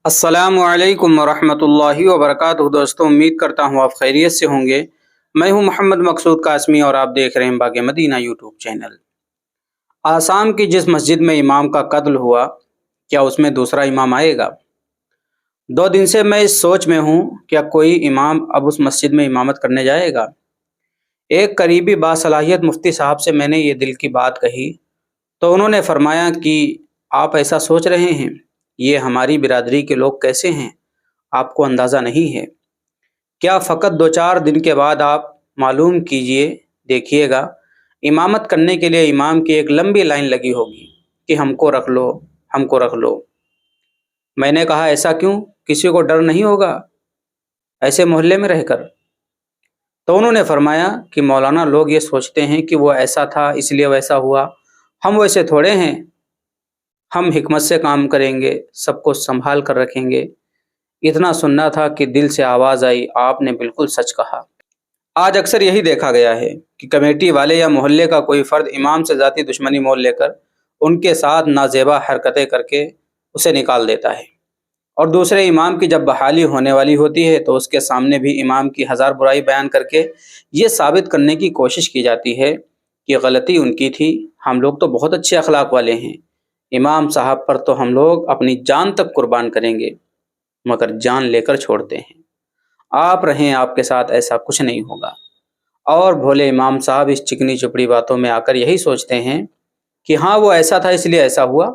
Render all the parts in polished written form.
अस्सलामु अलैकुम वरहमतुल्लाहि वबरकातुहू। दोस्तों, उम्मीद करता हूँ आप खैरियत से होंगे। मैं हूँ मोहम्मद मकसूद कासमी और आप देख रहे हैं बाग़ मदीना यूट्यूब चैनल। आसाम की जिस मस्जिद में इमाम का कत्ल हुआ, क्या उसमें दूसरा इमाम आएगा? 2 दिन से मैं इस सोच में हूँ, क्या कोई इमाम अब उस मस्जिद में इमामत करने जाएगा। एक करीबी बासलाहियत मुफ्ती साहब से मैंने ये दिल की बात कही, तो उन्होंने फरमाया कि आप ऐसा सोच रहे हैं, ये हमारी बिरादरी के लोग कैसे हैं, आपको अंदाज़ा नहीं है। क्या फ़कत 2-4 दिन के बाद आप मालूम कीजिए, देखिएगा, इमामत करने के लिए इमाम की एक लंबी लाइन लगी होगी कि हमको रख लो, हमको रख लो। मैंने कहा, ऐसा क्यों, किसी को डर नहीं होगा ऐसे मोहल्ले में रहकर? तो उन्होंने फरमाया कि मौलाना, लोग ये सोचते हैं कि वो ऐसा था इसलिए वैसा हुआ। हम वैसे थोड़े हैं, हम हिकमत से काम करेंगे, सबको संभाल कर रखेंगे। इतना सुनना था कि दिल से आवाज़ आई, आपने बिल्कुल सच कहा। आज अक्सर यही देखा गया है कि कमेटी वाले या मोहल्ले का कोई फ़र्द इमाम से ज़ाती दुश्मनी मोल लेकर उनके साथ नाजेबा हरकतें करके उसे निकाल देता है, और दूसरे इमाम की जब बहाली होने वाली होती है तो उसके सामने भी इमाम की हज़ार बुराई बयान करके ये साबित करने की कोशिश की जाती है कि गलती उनकी थी, हम लोग तो बहुत अच्छे अखलाक वाले हैं, इमाम साहब पर तो हम लोग अपनी जान तक कुर्बान करेंगे, मगर जान लेकर छोड़ते हैं। आप रहें, आपके साथ ऐसा कुछ नहीं होगा। और भोले इमाम साहब इस चिकनी चुपड़ी बातों में आकर यही सोचते हैं कि हाँ, वो ऐसा था इसलिए ऐसा हुआ,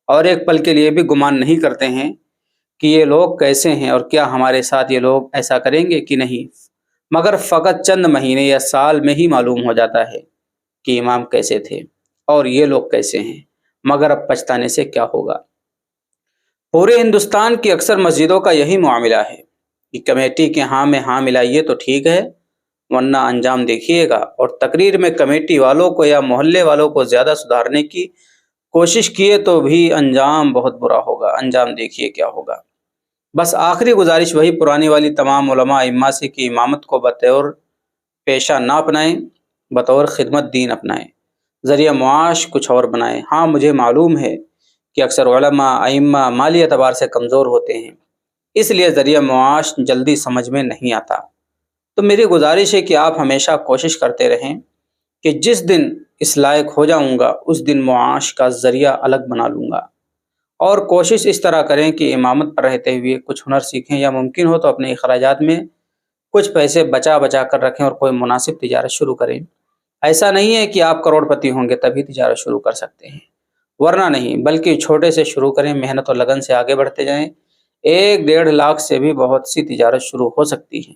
और एक पल के लिए भी गुमान नहीं करते हैं कि ये लोग कैसे हैं और क्या हमारे साथ ये लोग ऐसा करेंगे कि नहीं। मगर फ़कत चंद महीने या साल में ही मालूम हो जाता है कि इमाम कैसे थे और ये लोग कैसे हैं। मगर अब पछताने से क्या होगा। पूरे हिंदुस्तान की अक्सर मस्जिदों का यही मामला है कि कमेटी के हाँ में हाँ मिलाइए तो ठीक है, वरना अंजाम देखिएगा। और तकरीर में कमेटी वालों को या मोहल्ले वालों को ज़्यादा सुधारने की कोशिश किए तो भी अंजाम बहुत बुरा होगा। अंजाम देखिए क्या होगा। बस आखिरी गुजारिश वही पुरानी वाली तमाम उलमा इम्मा से कि इमामत को बतौर पेशा ना अपनाएं, बतौर खिदमत दीन अपनाएं, ज़रिया मुआश कुछ और बनाएं। हाँ, मुझे मालूम है कि अक्सर उलमा इम्मा माली एतबार से कमज़ोर होते हैं, इसलिए ज़रिया मुआश जल्दी समझ में नहीं आता। तो मेरी गुजारिश है कि आप हमेशा कोशिश करते रहें कि जिस दिन इस लायक हो जाऊंगा उस दिन मुआश का ज़रिया अलग बना लूँगा। और कोशिश इस तरह करें कि इमामत पर रहते हुए कुछ हुनर सीखें, या मुमकिन हो तो अपने अखराजात में कुछ पैसे बचा बचा कर रखें और कोई मुनासिब तिजारत शुरू करें। ऐसा नहीं है कि आप करोड़पति होंगे तभी तिजारत शुरू कर सकते हैं, वरना नहीं, बल्कि छोटे से शुरू करें, मेहनत और लगन से आगे बढ़ते जाएं। 1-1.5 लाख से भी बहुत सी तिजारत शुरू हो सकती है।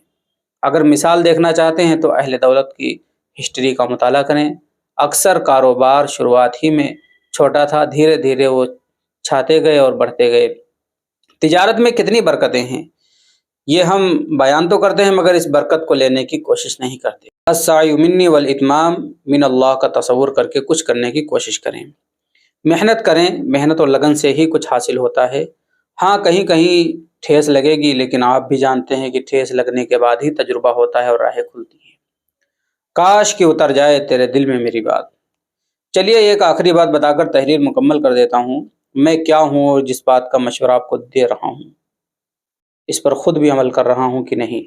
अगर मिसाल देखना चाहते हैं तो अहले दौलत की हिस्ट्री का मुताला करें। अक्सर कारोबार शुरुआत ही में छोटा था, धीरे धीरे वो छाते गए और बढ़ते गए। तिजारत में कितनी बरकतें हैं ये हम बयान तो करते हैं, मगर इस बरकत को लेने की कोशिश नहीं करते। अस्सायु मिन्नी वल इत्माम मिन अल्लाह का तसव्वुर करके कुछ करने की कोशिश करें, मेहनत करें। मेहनत और लगन से ही कुछ हासिल होता है। हाँ, कहीं कहीं ठेस लगेगी, लेकिन आप भी जानते हैं कि ठेस लगने के बाद ही तजुर्बा होता है और राहें खुलती हैं। काश कि उतर जाए तेरे दिल में मेरी बात। चलिए, एक आखिरी बात बताकर तहरीर मुकम्मल कर देता हूँ। मैं क्या हूँ और जिस बात का मशवरा आपको दे रहा हूँ, इस पर खुद भी अमल कर रहा हूँ कि नहीं,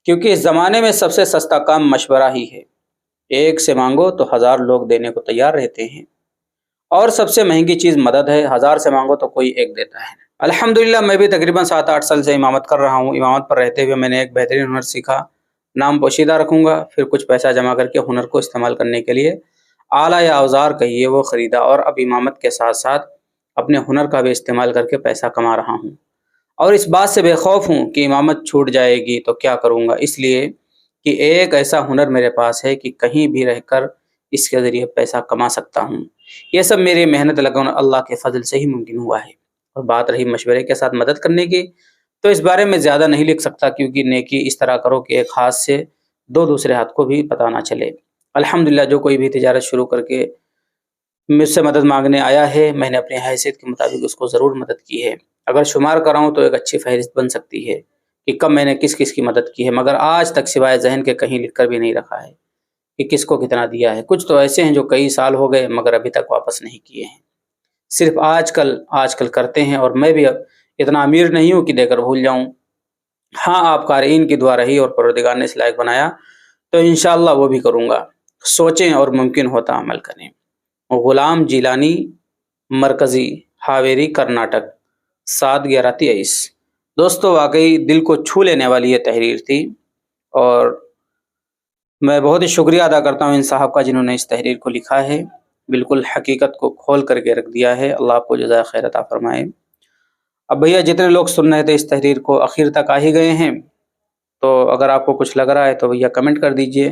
क्योंकि इस ज़माने में सबसे सस्ता काम मशवरा ही है। एक से मांगो तो 1000 लोग देने को तैयार रहते हैं, और सबसे महंगी चीज़ मदद है। 1000 से मांगो तो कोई एक देता है। अल्हम्दुलिल्लाह, मैं भी तकरीबन 7-8 साल से इमामत कर रहा हूँ। इमामत पर रहते हुए मैंने एक बेहतरीन हुनर सीखा। नाम पोशीदा रखूँगा, फिर कुछ पैसा जमा करके हुनर को इस्तेमाल करने के लिए आला या औजार कहिए वो ख़रीदा, और अब इमामत के साथ साथ अपने हुनर का भी इस्तेमाल करके पैसा कमा रहा हूँ। और इस बात से बेखौफ हूँ कि इमामत छूट जाएगी तो क्या करूँगा, इसलिए कि एक ऐसा हुनर मेरे पास है कि कहीं भी रहकर इसके ज़रिए पैसा कमा सकता हूँ। ये सब मेरी मेहनत लगन अल्लाह के फजल से ही मुमकिन हुआ है। और बात रही मशवरे के साथ मदद करने की, तो इस बारे में ज़्यादा नहीं लिख सकता, क्योंकि नेकी इस तरह करो कि एक हाथ से दो दूसरे हाथ को भी पता ना चले। अल्हम्दुलिल्लाह, जो कोई भी तिजारत शुरू करके मुझसे मदद मांगने आया है, मैंने अपनी हैसियत के मुताबिक उसको ज़रूर मदद की है। अगर शुमार कराऊँ तो एक अच्छी फहरिस्त बन सकती है कि कब मैंने किस किस की मदद की है, मगर आज तक सिवाय जहन के कहीं लिख कर भी नहीं रखा है कि किसको कितना दिया है। कुछ तो ऐसे हैं जो कई साल हो गए मगर अभी तक वापस नहीं किए हैं, सिर्फ आजकल आजकल करते हैं। और मैं भी اتنا امیر نہیں ہوں کہ دے کر بھول جاؤں۔ ہاں، آپ قارئین کی دعا رہی اور پروردگار نے اس لائق بنایا تو انشاءاللہ وہ بھی کروں گا۔ سوچیں اور ممکن ہوتا عمل کریں۔ غلام جیلانی، مرکزی ہاویری، کرناٹک، 7/11/23۔ دوستو، واقعی دل کو چھو لینے والی یہ تحریر تھی، اور میں بہت ہی شکریہ ادا کرتا ہوں ان صاحب کا جنہوں نے اس تحریر کو لکھا ہے۔ بالکل حقیقت کو کھول کر کے رکھ دیا ہے۔ اللہ آپ کو جزائے خیر عطا فرمائے۔ اب بھیا جتنے لوگ سن رہے تھے اس تحریر کو آخر تک آ ہی گئے ہیں، تو اگر آپ کو کچھ لگ رہا ہے تو بھیا کمنٹ کر دیجئے،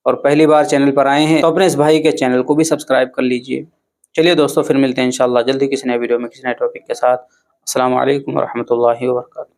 اور پہلی بار چینل پر آئے ہیں تو اپنے اس بھائی کے چینل کو بھی سبسکرائب کر لیجئے۔ چلیے دوستو، پھر ملتے ہیں انشاءاللہ جلدی کسی نئے ویڈیو میں کسی نئے ٹاپک کے ساتھ۔ السلام علیکم ورحمۃ اللہ وبرکاتہ۔